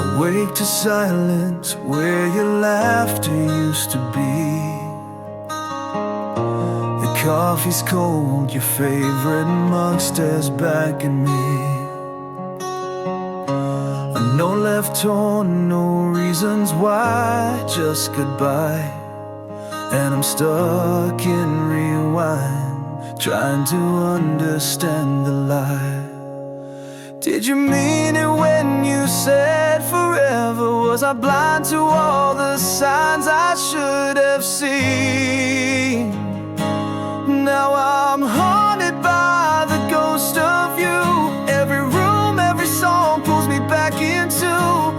I wake to silence where your laughter used to be. The coffee's cold, your favorite mug stares back at me. No left turn, no reasons why, just goodbye. And I'm stuck in rewind, trying to understand the lie. Did you mean it when you said forever? Was I blind to all the signs I should have seen? Now I'm haunted by the ghost of you. Every room, every song pulls me back into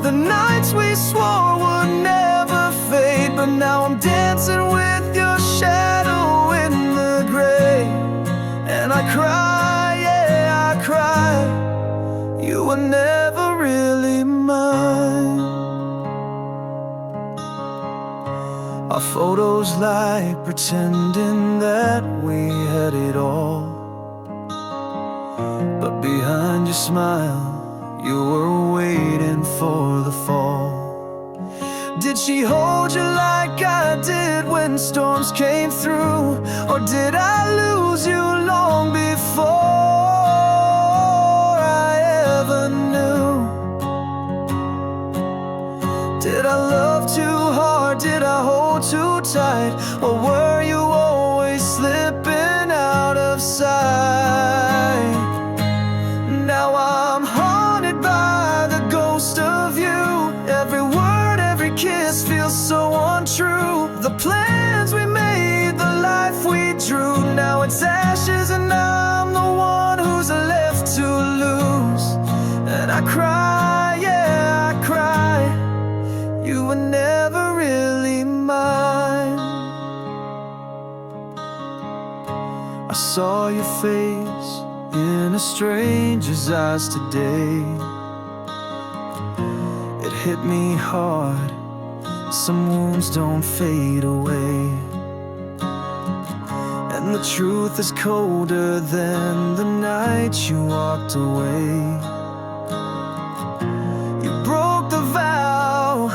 the nights we swore would never fade. But now I'm dancing with your shadow in the gray. And I cry, yeah, I cry. You were never really mine. Our photos like pretending that we had it all. But behind your smile, you were waiting for the fall. Did she hold you like I did when storms came through? Or did I lose you long before I ever knew? Did I love too hard? Did I hold too tight? Or were you always slipping out of sight? Now I'm haunted by the ghost of you. Every word, every kiss feels so untrue. The plans we made, the life we drew. Now it's ashes and I'm the one who's left to lose. And I cry, yeah, I cry. You were never really mine. I saw your face in a stranger's eyes today. It hit me hard. Some wounds don't fade away. And the truth is colder than the night you walked away. You broke the vow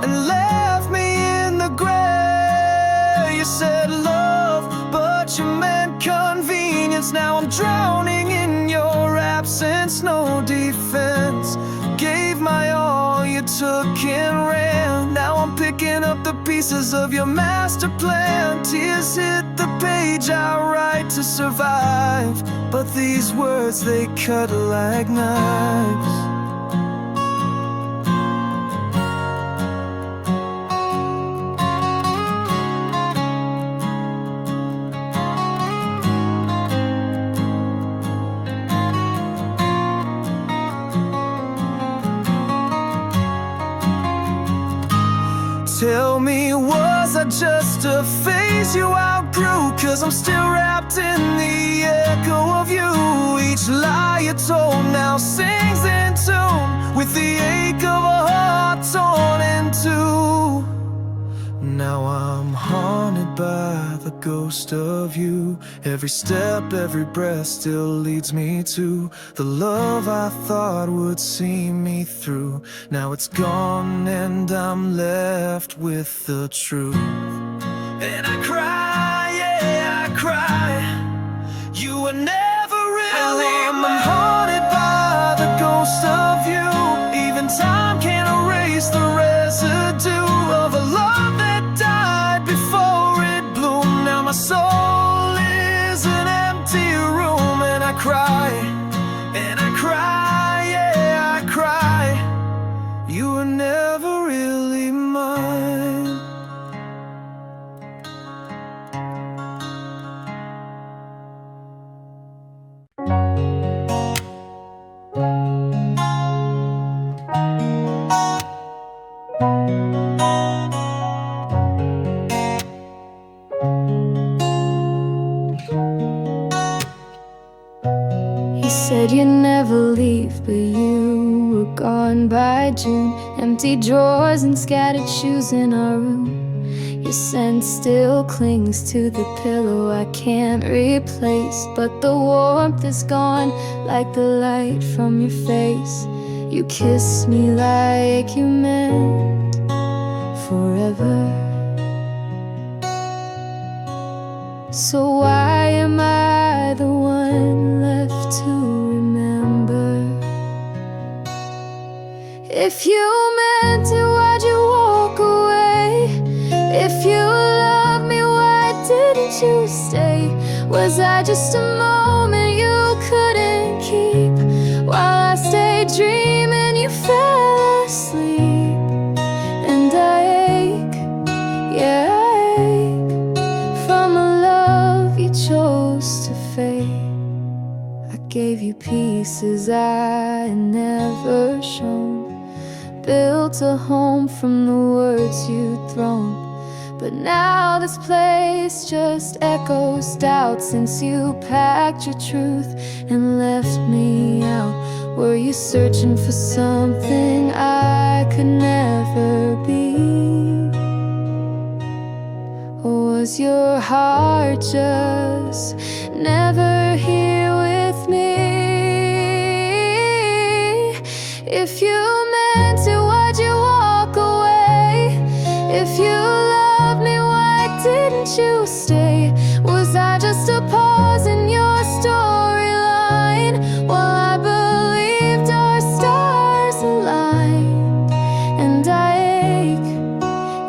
and left me in the gray. You said love, but you meant convenience. Now I'm drowning in your absence, no defense. Gave my all, you took and ran. Now I'm picking up the pieces of your master plan. Tears hit the page I write to survive. But these words, they cut like knives. Tell me, was I just a phase you outgrew? Cause I'm still wrapped in the echo of you. Each lie you told now sings in tune with the ache of a heart torn in two. Now I'm haunted by the ghost of you. Every step, every breath still leads me to the love I thought would see me through. Now it's gone and I'm left with the truth. And I cry, yeah, I cry. You were never really mine. I'm haunted by the ghost of you. Even time can't erase the residue of a love that died before it bloomed. Now my soul is an empty room. And I cry, yeah, I cry. You were never really mine. He said you'd never leave, but you were gone by June. Empty drawers and scattered shoes in our room. Your scent still clings to the pillow I can't replace. But the warmth is gone, like the light from your face. You kissed me like you meant forever. So why am I the one left to remember? If you meant it, why'd you walk away? If you love me, why didn't you stay? Was I just a moment you couldn't keep? While I stayed dreaming, you fell asleep. And I ache, yeah I ache, from a love you chose to fake. I gave you pieces I had never shown, built a home from the words you'd thrown. But now this place just echoes doubt, since you packed your truth and left me out. Were you searching for something I could never be? Or was your heart just never here with me? If you meant it, why'd you walk away? If you loved me, why didn't you stay? Was I just a pause in your storyline while I believed our stars aligned? And I ache,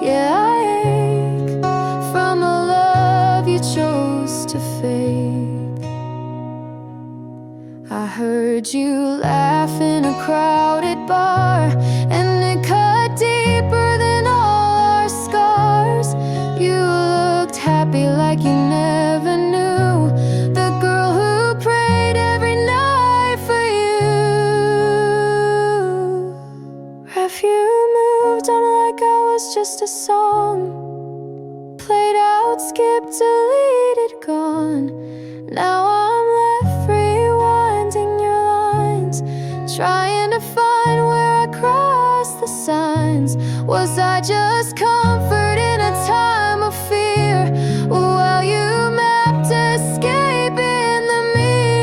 yeah I ache, from a love you chose to fake. I heard you laugh in a crowded bar, and it cut deeper than all our scars. You looked happy like you never knew the girl who prayed every night for you. Have you moved on like I was just a song? Played out, skipped, deleted, gone. Now I'm left rewinding your lines, trying to find where I crossed the signs. Was I just comfort in a time of fear, while you mapped escape in the mirror?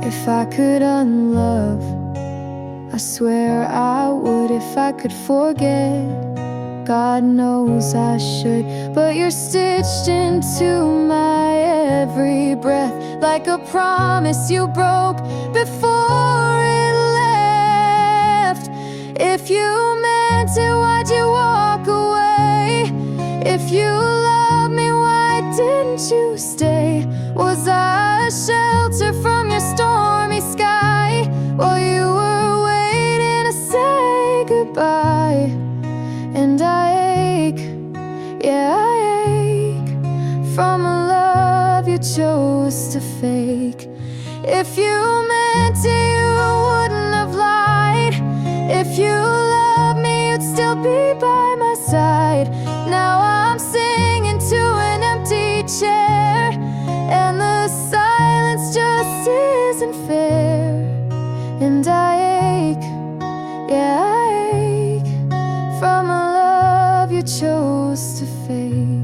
If I could unlove, I swear I would. If I could forget, God knows I should. But you're stitched into my every breath, like a promise you broke before it left. If you meant it, why'd you walk away? If you love me, why didn't you stay? Was I a shelter from your stormy sky while you were waiting to say goodbye? And I ache, yeah I ache, from a love you chose to fake. If you meant it, you wouldn't have lied. If you loved me, you'd still be by my side. Now I'm singing to an empty chair, and the silence just isn't fair. And I ache, yeah I ache, from a love you chose to fake.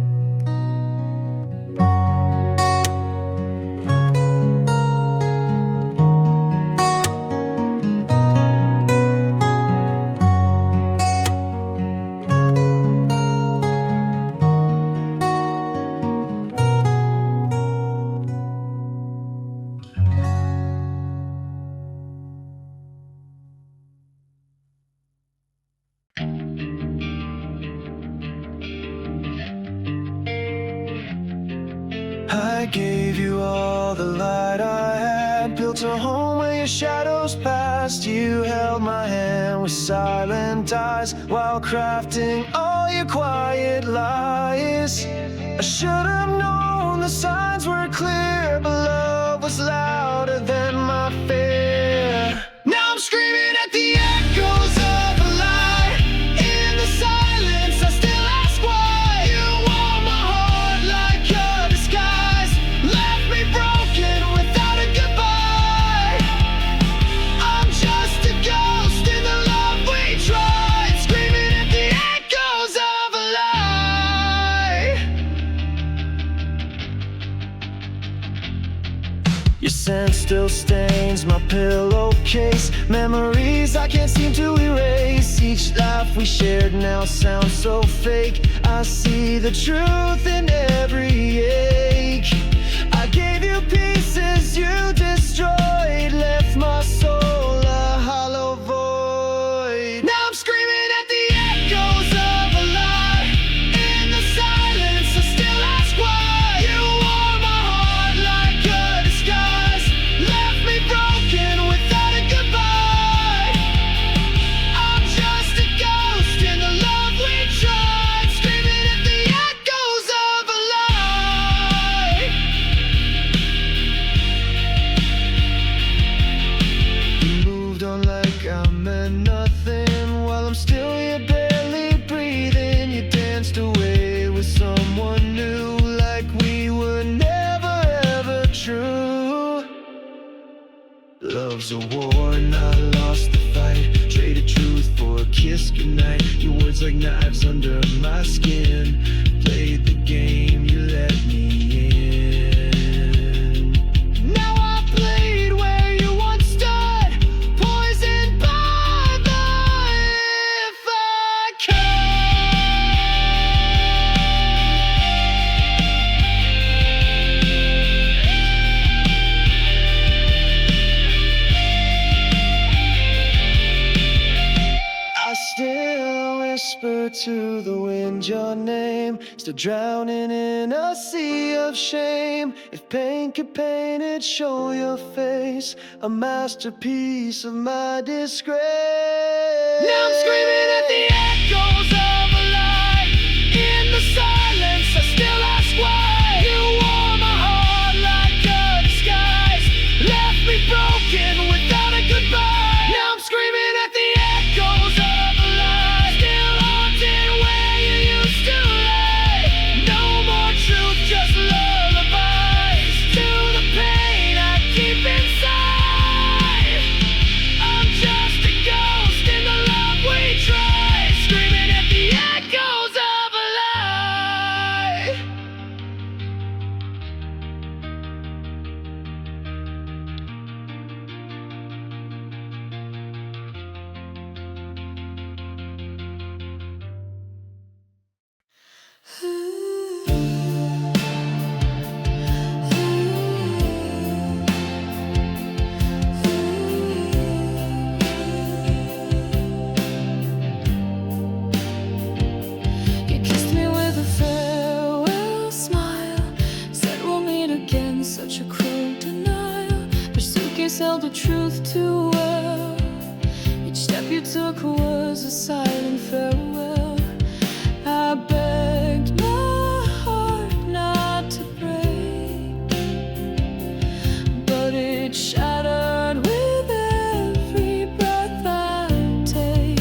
I gave you all the light I had, built a home where your shadows passed. You held my hand with silent eyes while crafting all your quiet lies. I should have known the signs were clear, but love was louder than my fear. Now I'm screaming at the echoes of a lie. In the silence I still ask why. You wore my heart like your disguise, left me broken without a goodbye. I'm pillowcase. Memories I can't seem to erase. Each laugh we shared now sounds so fake. I see the truth in every ache. I gave you pieces you destroyed, left my soul a hollow void. Now I'm screaming at the echoes of a lie. In the silence I still ask why. You wore my heart like a disguise, left me broken without a goodbye. I'm just a ghost in the love we tried, screaming at the echoes of a lie. You moved on like I meant nothing, while I'm still here barely breathing. You danced away with someone new, like we were never ever true. Love's a war and I lost the fight, traded truth for a kiss goodnight. Your words like knives under my skin, played the game, you let me in. Now I bleed where you once stood, poisoned by the if I I still whisper to the wind your name, still drowning in a sea of shame. If paint could paint it, show your face, a masterpiece of my disgrace. Now I'm screaming at the echoes of a lie. In the silence I still ask why. You wore my heart like a disguise, left me broken without a goodbye. Now I'm screaming at the echoes of a lie, still haunted where you used to lay. No more truth, just lullabies to the pain I keep inside. I'm just a ghost in the love we tried, screaming at the echoes of a lie. You kissed me with a farewell smile, said we'll meet again, such a cruel denial. Your suitcase held the truth too well. Each step you took was a silent farewell. I begged my heart not to break, but it shattered with every breath I take.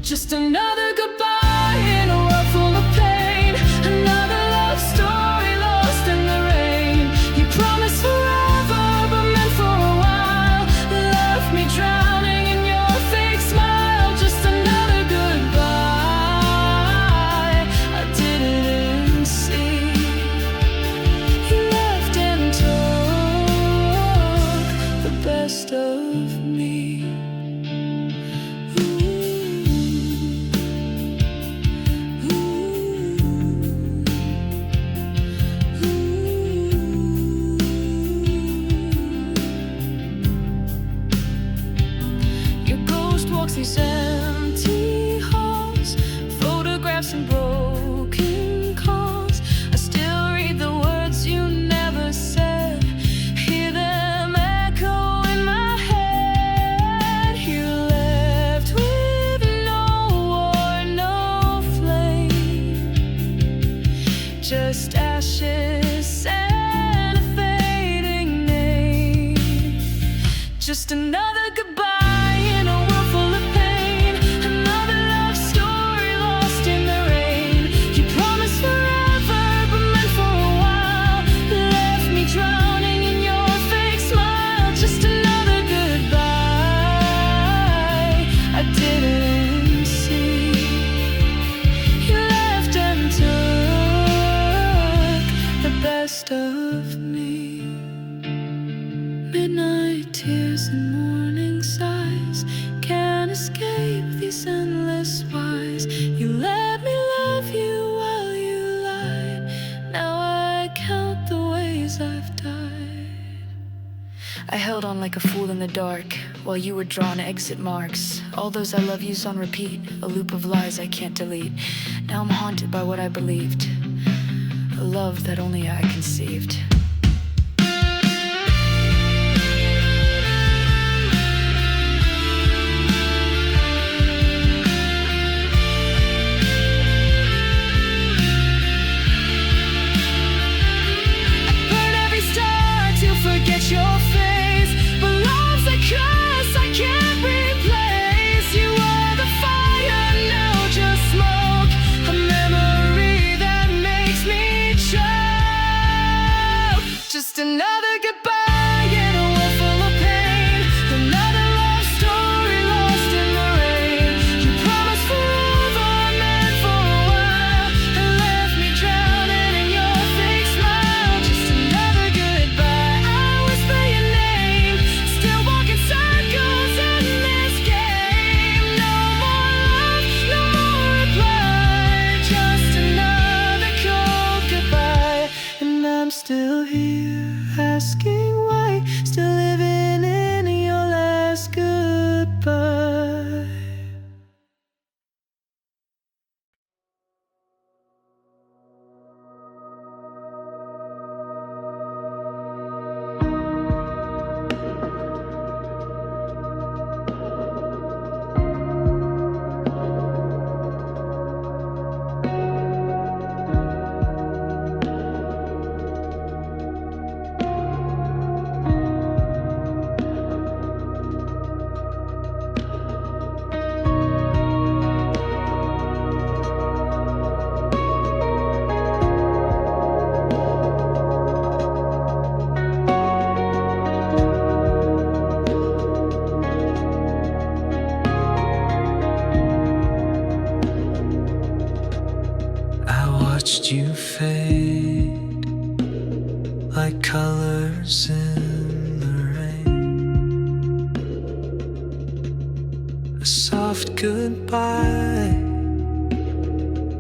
Just another goodbye in a world full of pain, another love story lost in the rain. You promised forever, but meant for a while, left me drowning in your fake smile. Just another goodbye, I didn't see. You left and took the best of me. Your ghost walks these empty halls, photographs and broken calls. I still read the words you never said, hear them echo in my head. You left with no war, no flame, just ashes and a fading name. Just another goodbye in a world full of pain, dark, while you were drawing exit marks. All those I love yous on repeat, a loop of lies I can't delete. Now I'm haunted by what I believed, a love that only I conceived. Forget your face, but love's a curse I can't replace. You are the fire, now just smoke, a memory that makes me choke. Just another goodbye in a world full of pain, another love story lost in the rain. You promised forever, meant for a while, and left me drowning in your fake smile. Just another goodbye. I'm still here, asking why, still living in your last goodbye. Watched you fade like colors in the rain. A soft goodbye,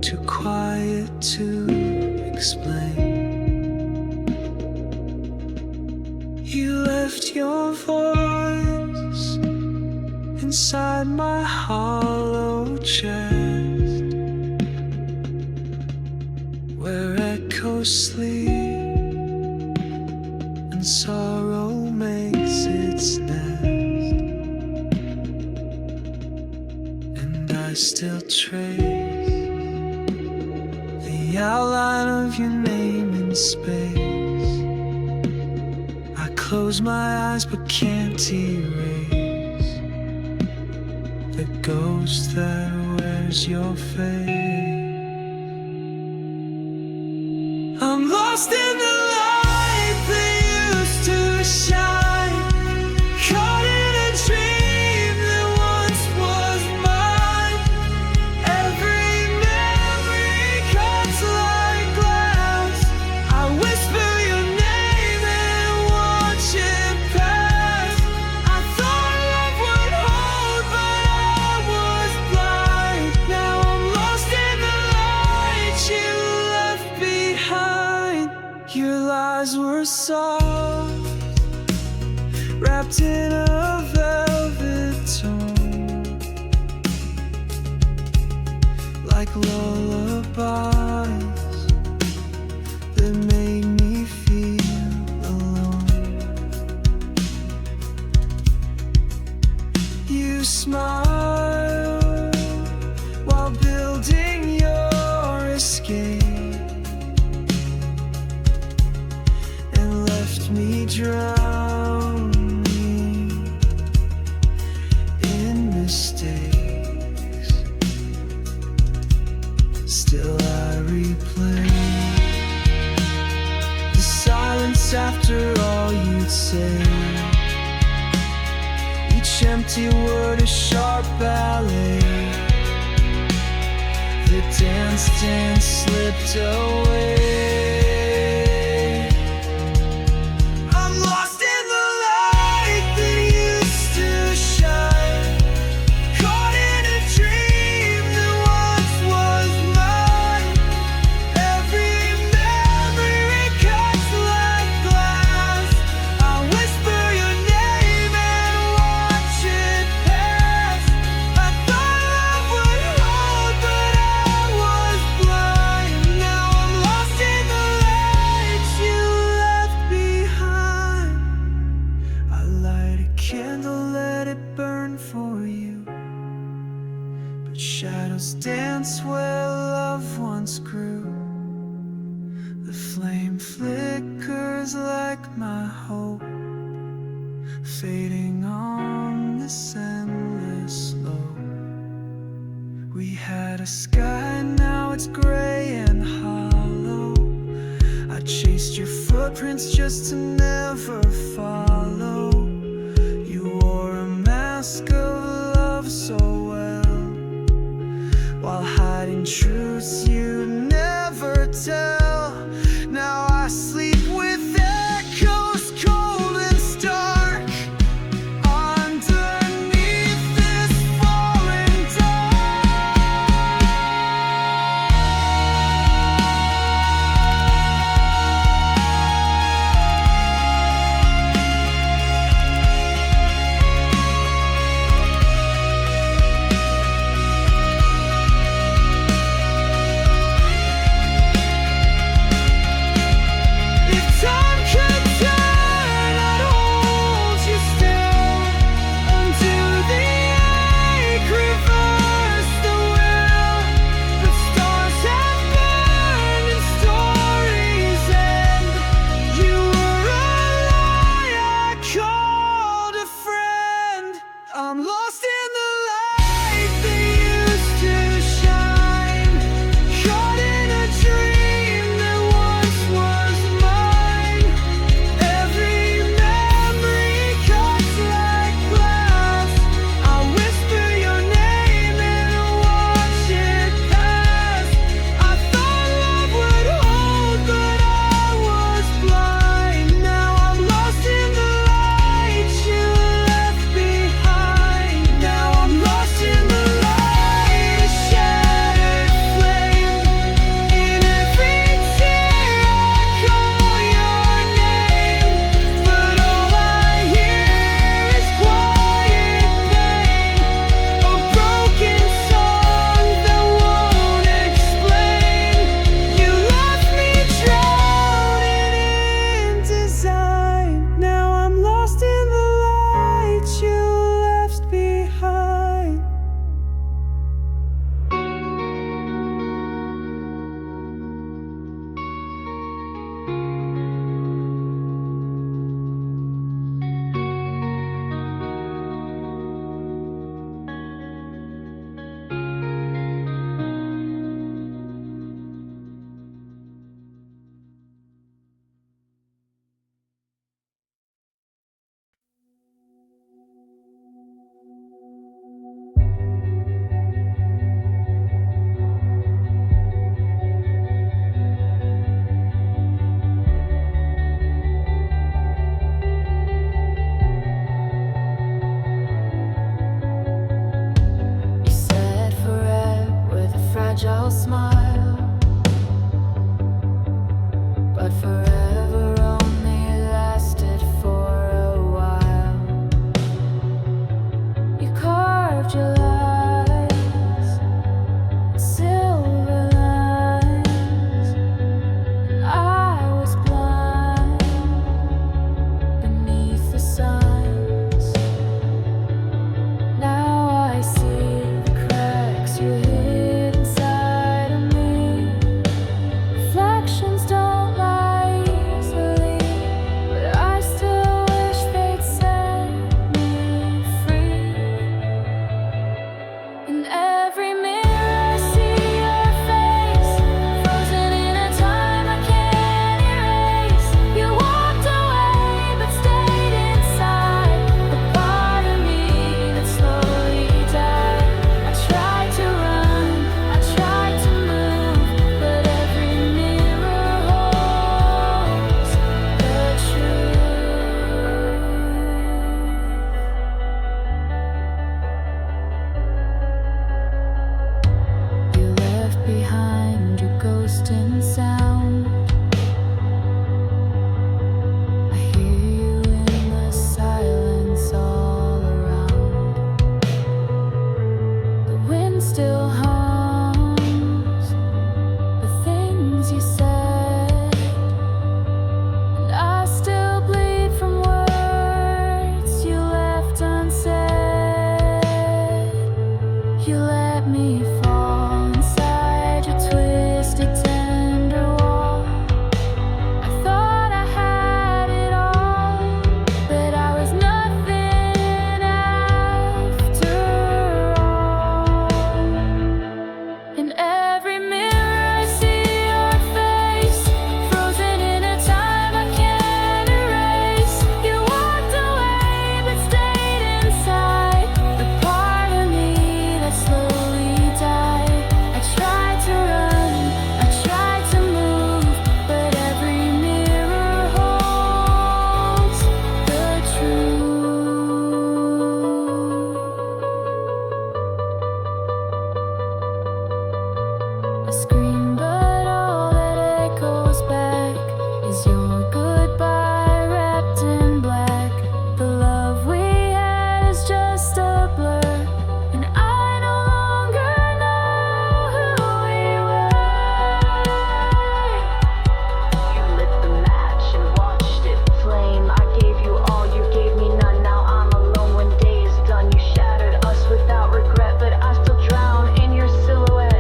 too quiet to explain. You left your voice inside my hollow chest, where echoes sleep and sorrow makes its nest. And I still trace the outline of your name in space. I close my eyes but can't erase the ghost that wears your face. I'm lost in the light that used to shine, caught in a dream that once was mine. Every memory cuts like glass. I whisper your name and watch it pass. I thought love would hold, but I was blind. Now I'm lost in the light you left behind. Your lies were soft, wrapped in a velvet tone, like lullabies that made me feel alone. You smiled while building your escape, me drowning in mistakes. Still I replay the silence after all you'd say. Each empty word a sharp ballet that danced and slipped away. Shadows dance where love once grew. The flame flickers like my hope, fading on this endless slope. We had a sky, now it's gray and hollow. I chased your footprints just to never follow. You wore a mask of love so well, while hiding truths you never tell. Now I sleep with echoes cold and stark underneath this falling I'm lost in the light that used to shine, caught in a dream that once was mine. Every memory cuts like glass. I whisper your name and watch it pass. I thought love would hold, but I was blind. Now I'm lost in the light you left behind. Now I'm lost in the light, a shattered flame. In every tear I call your name, but all I hear is quiet pain, a broken song that won't explain. You left me drowning in design. Now I'm lost in the light you left behind. You said forever with a fragile smile, but forever only lasted for a while. You carved your lies in silver lines, and I was blind beneath the signs. Now I see the cracks you hid inside of me. Reflections don't lie easily, but I still wish they'd set me free. In every mirror I see your face, frozen in a time I can't erase. You walked away but stayed inside, the part of me that slowly died. I tried to run, I tried to move, but every mirror holds the truth. You left behind your ghost and sound. I hear you in the silence all around. The wind still hums the things you said, and I still bleed from words you left unsaid. You let me fall inside your twisted, tender wall. I thought I had it all, but I was nothing after all. In every mirror I see your face, frozen in a time I can't erase. You walked away but stayed inside, the part of me that slowly died. I tried to run, I tried to move, but every mirror holds the truth. I scream, but all that echoes back is your goodbye wrapped in black. The love we had is just a blur, and I no longer know who we were. You lit the match and watched it flame. I gave you all, you gave me none. Now I'm alone when day is done. You shattered us without regret, but I still drown in your silhouette.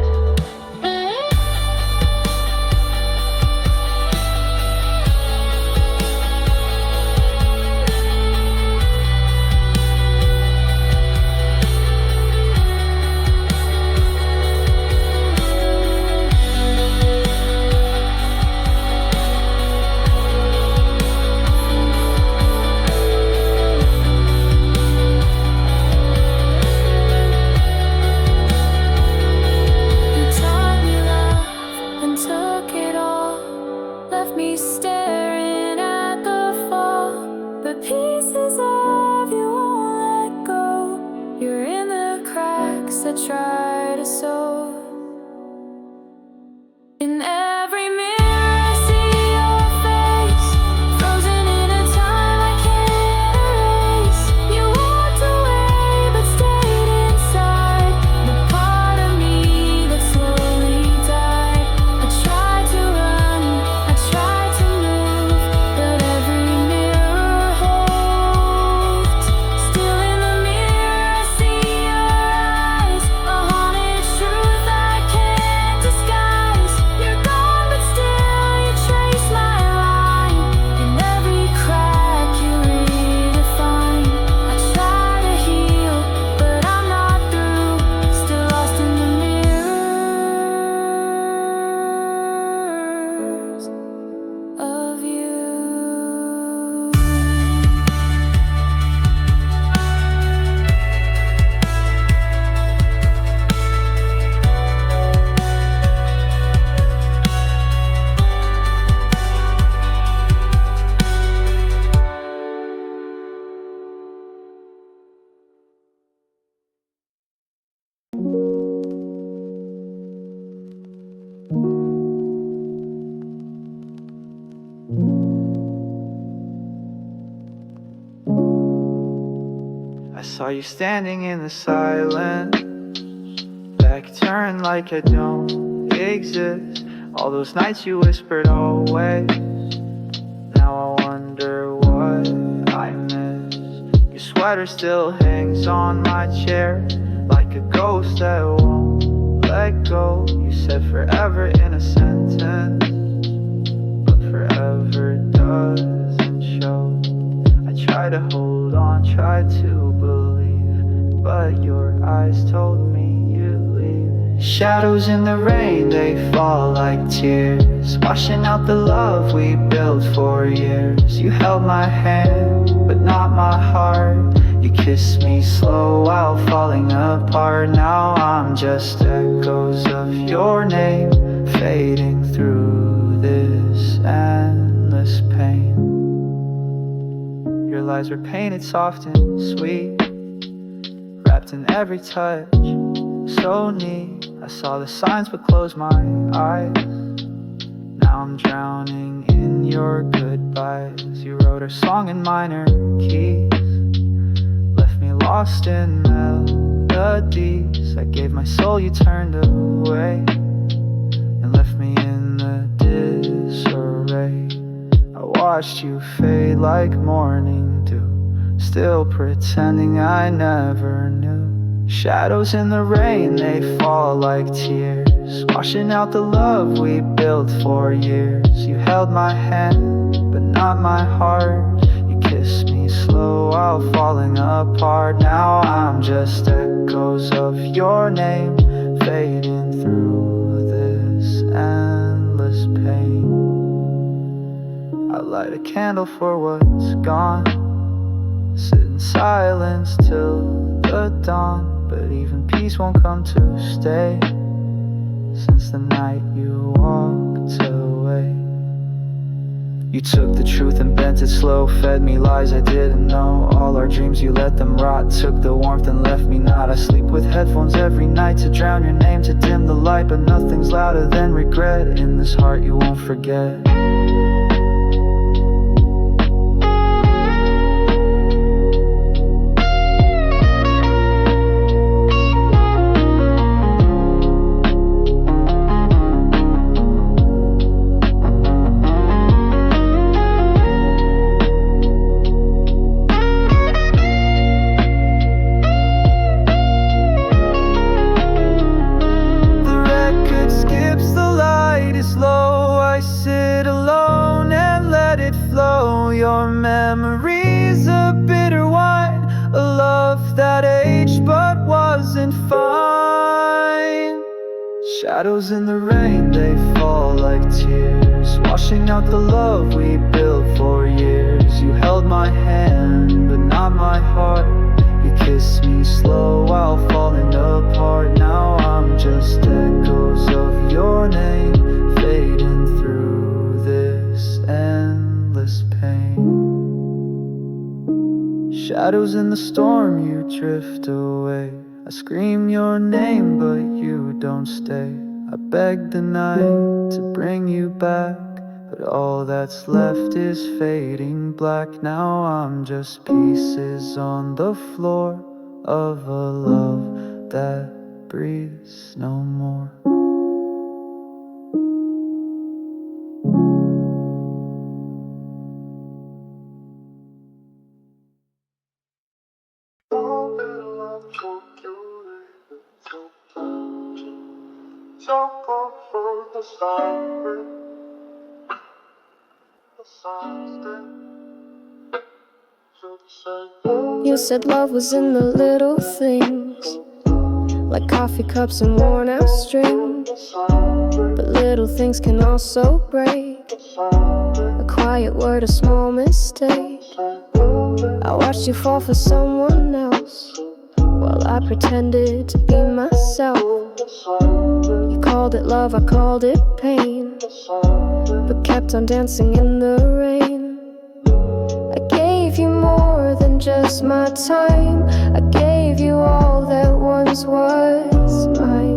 You taught me love and took it all, left me staring at the fall. But pieces of you won't let go. You're in the cracks I try to sew. In every mirror I see your face, frozen in a time I can't erase. You walked away but stayed inside, the part of me that slowly died. I tried to run, I tried to move, but every mirror holds. Still in the mirror I see your eyes, a haunted truth I can't disguise. You're gone but still you trace my line, in every crack you redefine. I try to heal, but I'm not through, still lost in the mirrors of you. I saw you standing in the silence, back turned like I don't exist. All those nights you whispered always, now I wonder what I missed. Your sweater still hangs on my chair, like a ghost that won't let go. You said forever in a sentence, but forever doesn't show. I try to hold on, try to believe, but your eyes told me you leave. Shadows in the rain, they fall like tears, washing out the love we built for years. You held my hand, but not my heart. You kissed me slow while falling apart. Now I'm just echoes of your name, fading through this endless pain. Your lies were painted soft and sweet, wrapped in every touch, so neat. I saw the signs but closed my eyes. Now I'm drowning in your goodbyes. You wrote our song in minor keys, left me lost in melodies. I gave my soul, you turned away, and left me in the disarray. I watched you fade like morning dew, still pretending I never knew. Shadows in the rain, they fall like tears, washing out the love we built for years. You held my hand, but not my heart. You kissed me slow while falling apart. Now I'm just echoes of your name, fading through this endless pain. I light a candle for what's gone, sit in silence till the dawn. But even peace won't come to stay, since the night you walked away. You took the truth and bent it slow, fed me lies I didn't know. All our dreams, you let them rot, took the warmth and left me not. I sleep with headphones every night to drown your name, to dim the light. But nothing's louder than regret in this heart you won't forget. Your memory's a bitter wine, a love that aged but wasn't fine. Shadows in the rain, they fall like tears, washing out the love we built for years. You held my hand, but not my heart. You kissed me slow while falling apart. Now I'm just echoes of your name, fading through this endless pain. Shadows in the storm, you drift away. I scream your name, but you don't stay. I beg the night to bring you back, but all that's left is fading black. Now I'm just pieces on the floor of a love that breathes no more. You said love was in the little things, like coffee cups and worn out strings. But little things can also break, a quiet word, a small mistake. I watched you fall for someone else while I pretended to be myself. You called it love, I called it pain, but kept on dancing in the rain. I gave you more than just my time, I gave you all that once was mine.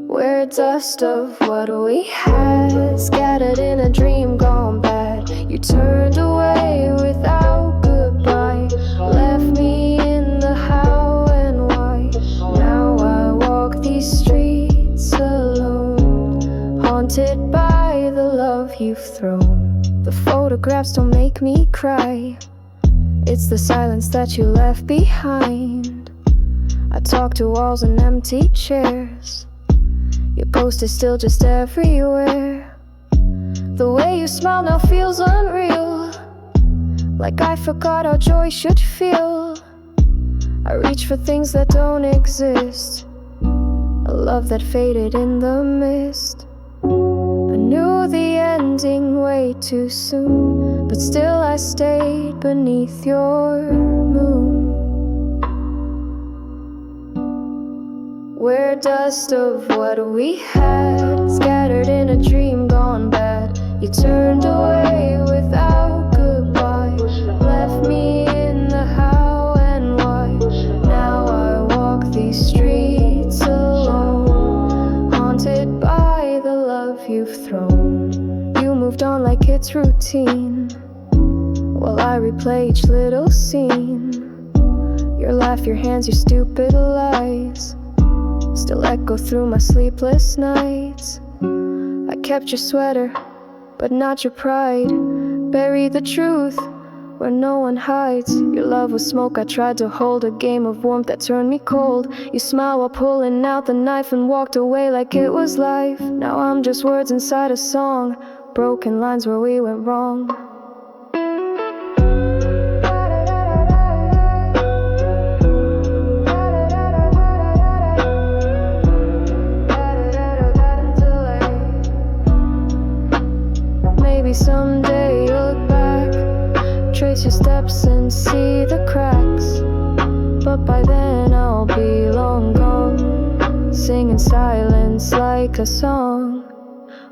We're dust of what we had, scattered in a dream gone bad. You turned away without goodbye, left me in the how and why. Now I walk these streets alone, haunted by the love you've thrown. The photographs don't make me cry, it's the silence that you left behind. I talk to walls and empty chairs, your post is still just everywhere. The way you smile now feels unreal, like I forgot how joy should feel. I reach for things that don't exist, a love that faded in the mist. I knew the ending way too soon, but still I stayed beneath your moon. We're dust of what we had, scattered in a dream gone bad. You turned away without goodbye, left me in the how and why. Now I walk these streets alone, haunted by the love you've thrown. You moved on like it's routine, while I replay each little scene. Your laugh, your hands, your stupid lies still echo through my sleepless nights. I kept your sweater, but not your pride. Bury the truth where no one hides. Your love was smoke I tried to hold, a game of warmth that turned me cold. You smiled while pulling out the knife and walked away like it was life. Now I'm just words inside a song, broken lines where we went wrong. Maybe someday you'll look back, trace your steps and see the cracks. But by then I'll be long gone, singing silence like a song.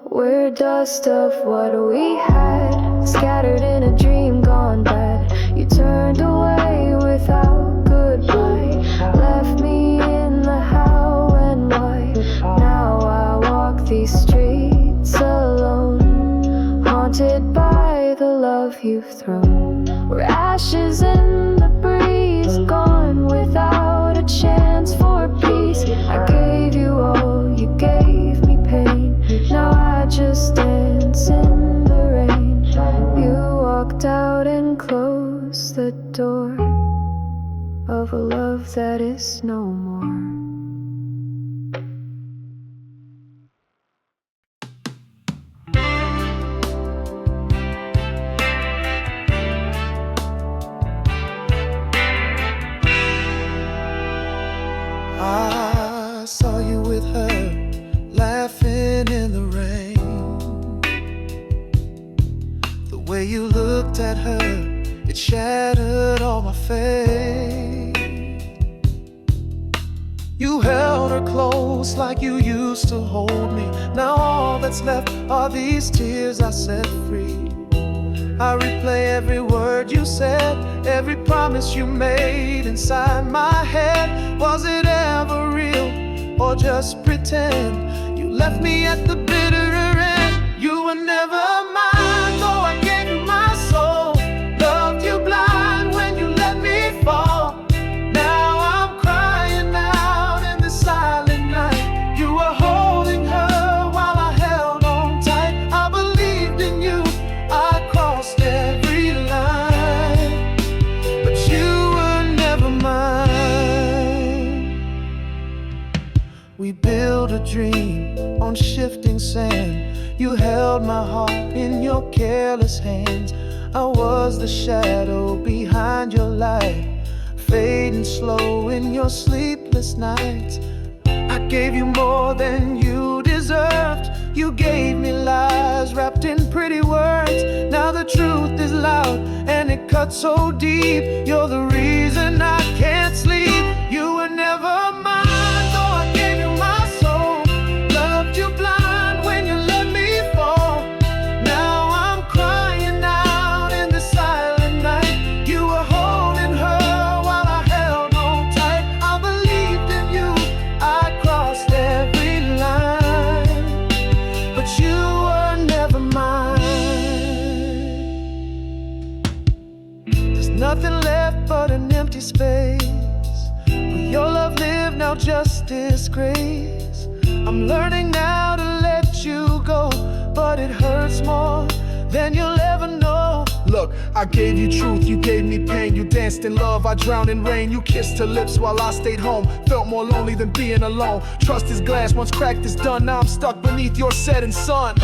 We're dust of what we had, scattered in a dream gone bad. You turned away without goodbye, left me in the how and why. Now I walk these streets alone, haunted by the love you've thrown. We're ashes in the breeze, gone without a chance for peace. I gave you all, you gave me pain. Now I just dance in the rain. You walked out and closed the door of a love that is no more. I saw you with her, laughing in the rain. The way you looked at her, it shattered all my faith. You held her close like you used to hold me. Now all that's left are these tears I set free. I replay every word you said, every promise you made inside my head. Was it ever real or just pretend? You left me at the bitter end. You were never mine, though I gave you my soul. Loved you blind when you let me fall. Now I'm crying out in the silent night. You were holding her while I held on tight. I believed in you, I crossed every line, but you were never mine. We built a dream on shifting sand. You held my heart in your careless hands. I was the shadow behind your light, fading slow in your sleepless nights. I gave you more than you deserved. You gave me lies wrapped in pretty words. Now the truth is loud and it cuts so deep. You're the reason I can't sleep. You were never mine, though I gave you my soul. Loved you blind when you let me fall. Now I'm crying out in the silent night. You were holding her while I held on tight. I believed in you, I crossed every line, but you were never mine. There's nothing left but an empty space. Where your love lived, now just disgrace. I'm learning now to let you go, but it hurts more than you'll ever know. Look, I gave you truth, you gave me pain. You danced in love, I drowned in rain. You kissed her lips while I stayed home. Felt more lonely than being alone. Trust is glass, once cracked is done. Now I'm stuck beneath your setting sun.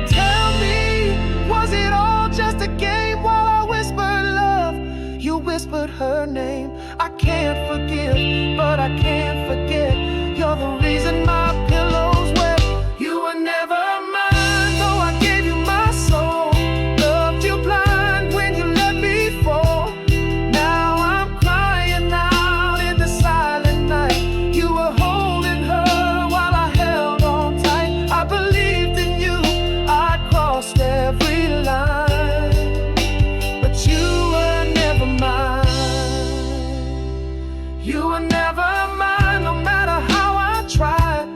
Tell me, was it all just a game while I whispered love? You whispered her name. I can't forgive, but I can't forget. You're the reason my pillow's wet. You were never mine, though I gave you my soul. Loved you blind when you let me fall. Now I'm crying out in the silent night. You were holding her while I held on tight. I believed in you, I crossed every line, but you were never mine. You were never mine, no matter how I tried.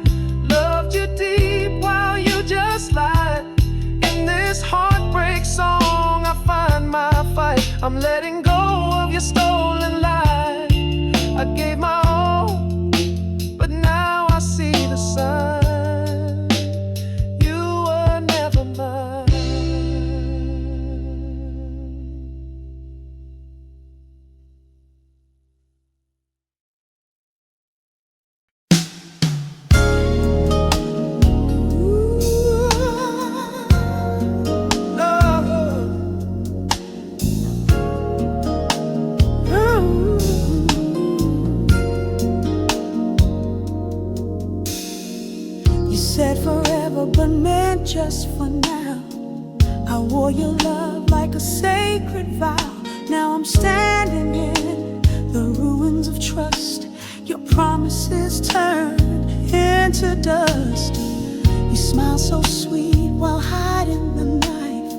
just for now. I wore your love like a sacred vow. Now I'm standing in the ruins of trust. Your promises turned into dust. You smile so sweet while hiding the knife.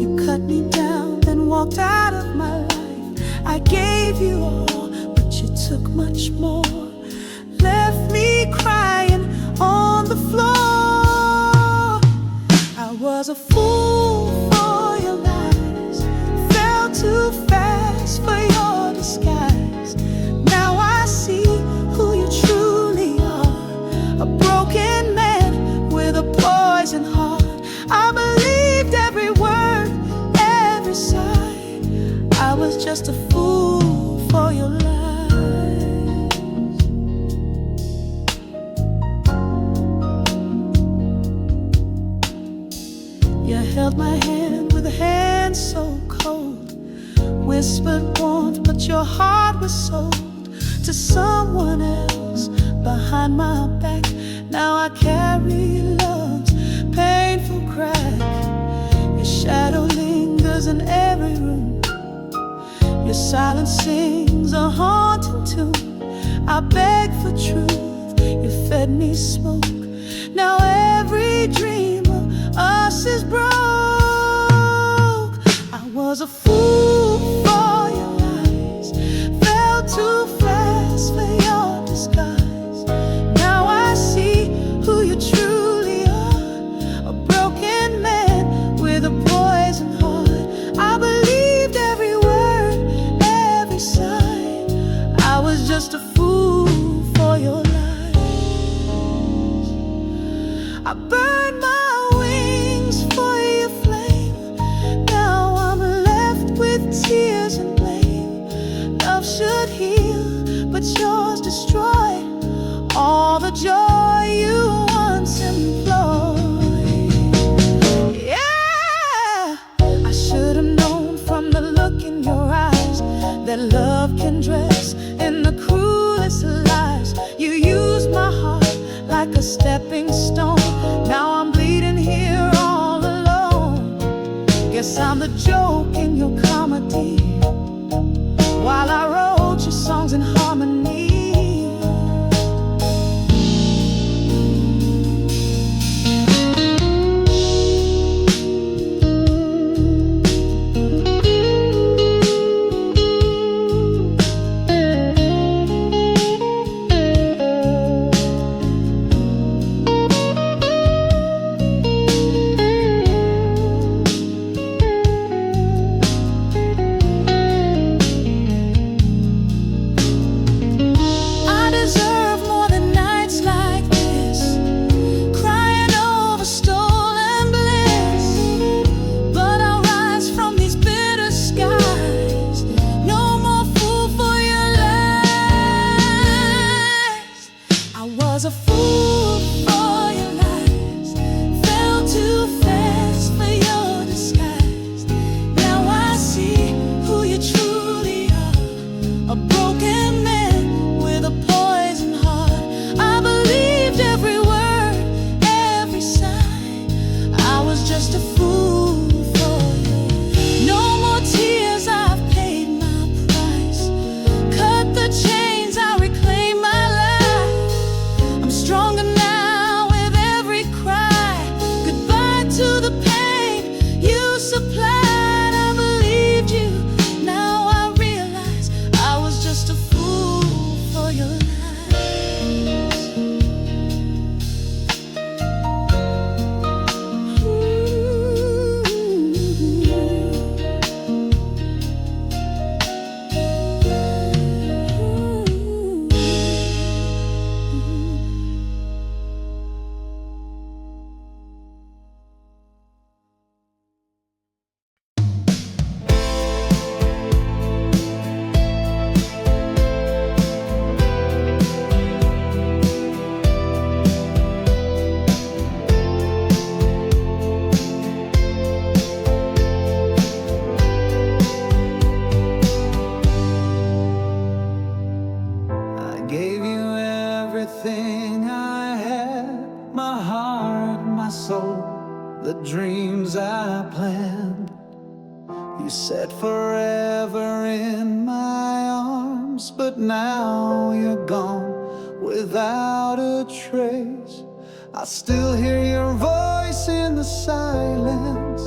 You cut me down, then walked out of my life. I gave you all, but you took much more. Left me crying on the floor. I was a fool for your lies, fell too fast for your disguise. Now I see who you truly are, a broken man with a poison heart. I believed every word, every sigh. I was just a fool for your lies. You held my hand with a hand so cold, whispered warmth, but your heart was sold to someone else behind my back. Now I carry love's painful crack. Your shadow lingers in every room. Your silence sings a haunting tune. I beg for truth, you fed me smoke. Now every dream of us is broke. I was a fool for your lies, fell too fast for your disguise. Now I see who you truly are, a broken man with a poison heart. I believed every word, every sign. I was just a fool for your lies. I burned my wings for your flame. Now I'm left with tears and blame. Love should heal, but yours destroyed all the joy you once employed. Yeah, I should have known from the look in your eyes that love can dress in the cruelest lies. You used my heart like a stepping stone. Now I'm bleeding here all alone. Guess I'm the joke in your comedy, while I wrote your songs in harmony. everything I had, my heart, my soul. You said forever in my arms, but now you're gone without a trace. I still hear your voice in the silence.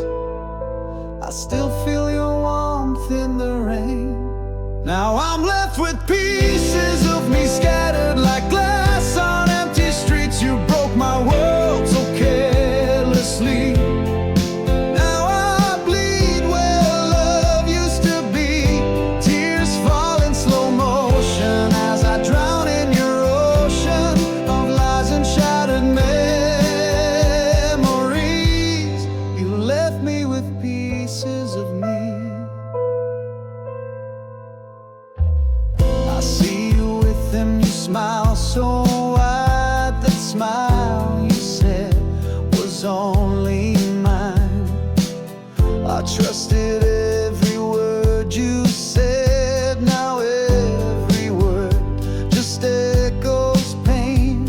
I still feel your warmth in the rain. Now I'm left with pieces of me scattered like glass on empty streets. You broke my world so carelessly. Now I bleed where love used to be. Tears fall in slow motion as I drown in your ocean of lies and shattered memories. You left me with pieces of me. I see you with them, you smile so wide. That smile you said was only mine. I trusted every word you said. Now every word just echoes pain.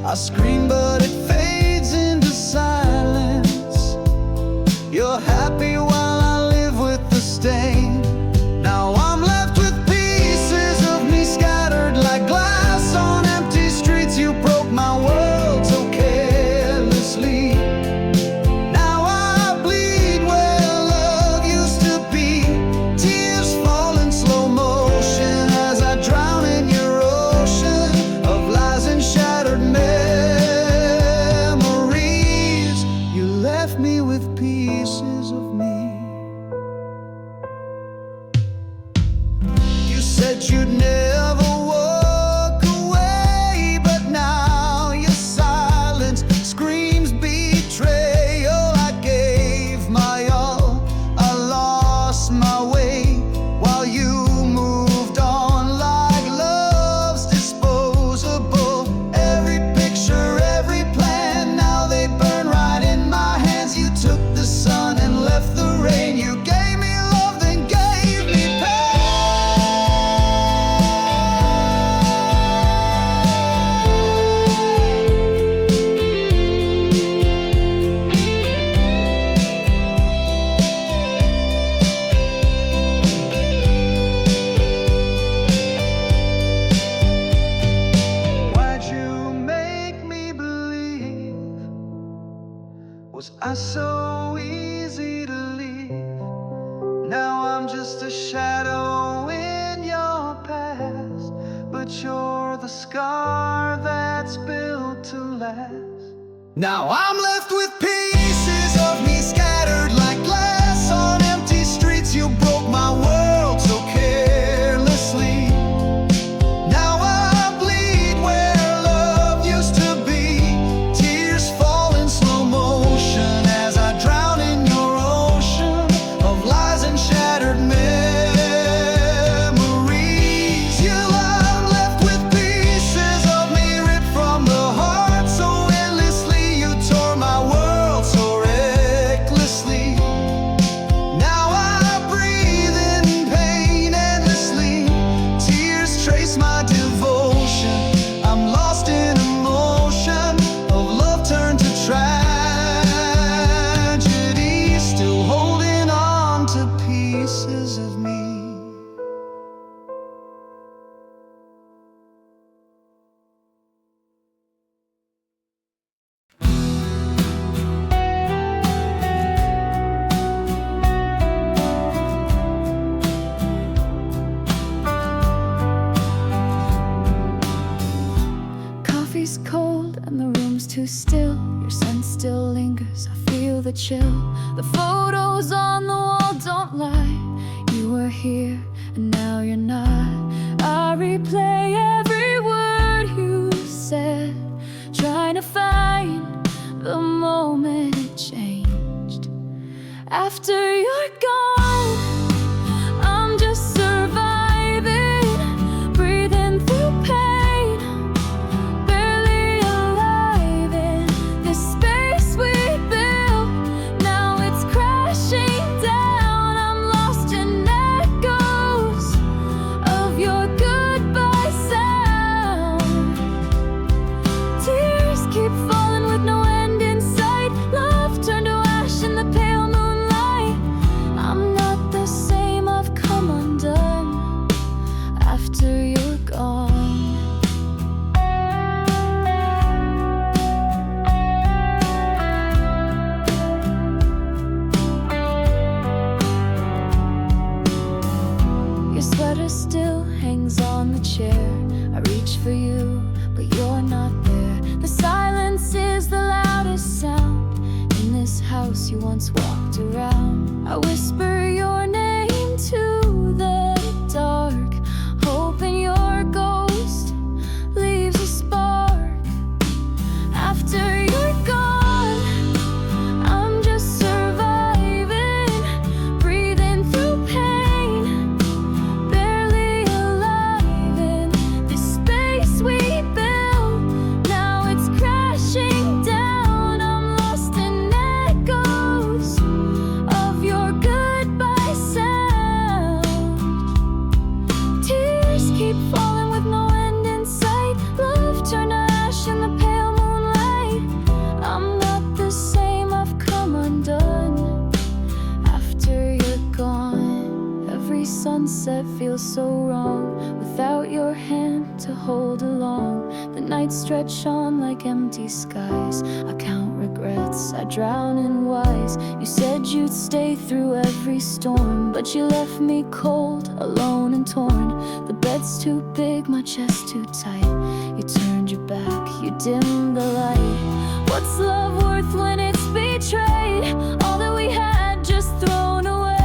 I scream but it fades into silence. You're happy while I live with the stain. Now I'm left with pieces of me scattered like glass on empty streets. You broke my world so carelessly. Now I bleed where love used to be. Tears fall in slow motion as I drown in your ocean of lies and shattered memories. You left me with pieces of me. You said you'd never walk away, but now your silence screams betrayal. I gave my all, I lost my way while you moved on like love's disposable. Every picture, every plan, now they burn right in my hands. You took the sun and left the rain. You gave me love, then gave me pain. Why'd you make me believe? Was I so easy to leave? Now I'm just a shadow in your past, but you're the scar that's built to last. Now I'm left with pieces of me scattered like glass on empty streets. You broke my world so carelessly. Now I bleed where love used to be. Tears fall in slow motion as I drown in your ocean of lies and shattered memories. You are left with pieces of me ripped from the heart so endlessly. You tore my world so recklessly. Now I breathe in pain endlessly. Tears trace my devotion. I'm lost in emotion of love turned to tragedy. Still holding on to pieces of me. Coffee's cold and the room's too still. Your scent still lingers, I feel the chill. The photos on the wall don't lie. You were here and now you're not. I replay every word you said, trying to find the moment it changed. After you're gone, I'm just surviving, breathing through pain, barely alive in this space we built. Now it's crashing down. I'm lost in echoes still hangs on the chair. I reach for you, but you're not there. The silence is the loudest sound in this house you once walked around. I whisper your name to the dark, hoping your ghost leaves a spark. After you're gone, I'm just surviving, breathing through pain, barely alive in this space we built. Now it's crashing down. I'm lost in echoes of your goodbye sound. Tears keep falling with no end in sight. Love turned to ash in the pale moonlight. I'm not the same, I've come undone after you're gone. Every sunset feels so wrong without your hand to hold along. The nights stretch on like empty skies. I count regrets, I drown in whys. You said you'd stay through every storm, but you left me cold, alone and torn. The bed's too big, my chest too tight. You turned your back, you dimmed the light. What's love worth when it's betrayed? All that we had just thrown away.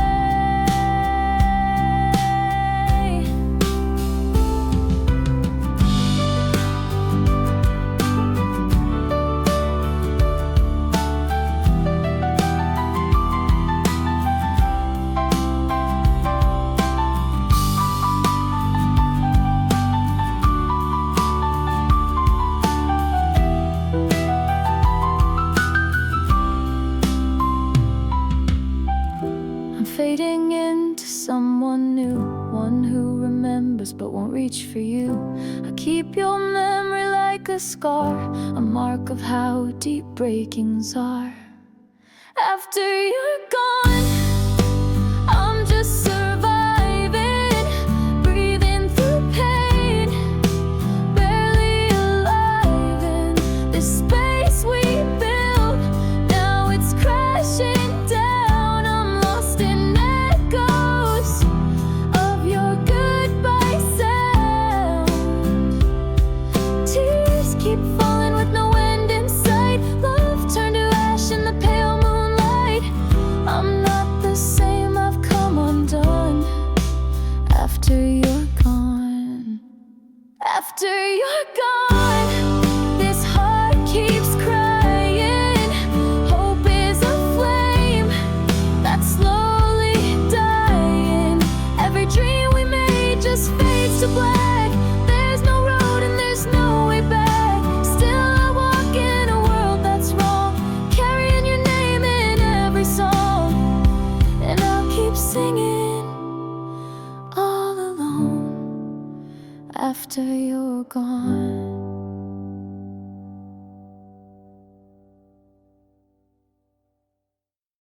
I'm fading into someone new, one who remembers but won't reach for you. I keep your memory like a scar, a mark of how deep breakings are. After you're gone, I'm just surviving, breathing through pain, barely alive in this space we built. Now it's crashing down. I'm lost in echoes of your goodbye sound. Tears keep falling with no end in sight. Love turned to ash in the pale moonlight. I'm not the same, I've come undone after you're gone. After you're gone, this heart keeps crying. Hope is a flame that's slowly dying. Every dream we made just fades to black. There's no road and there's no way back. Still I walk in a world that's wrong, carrying your name in every song. And I'll keep singing all alone after you're gone.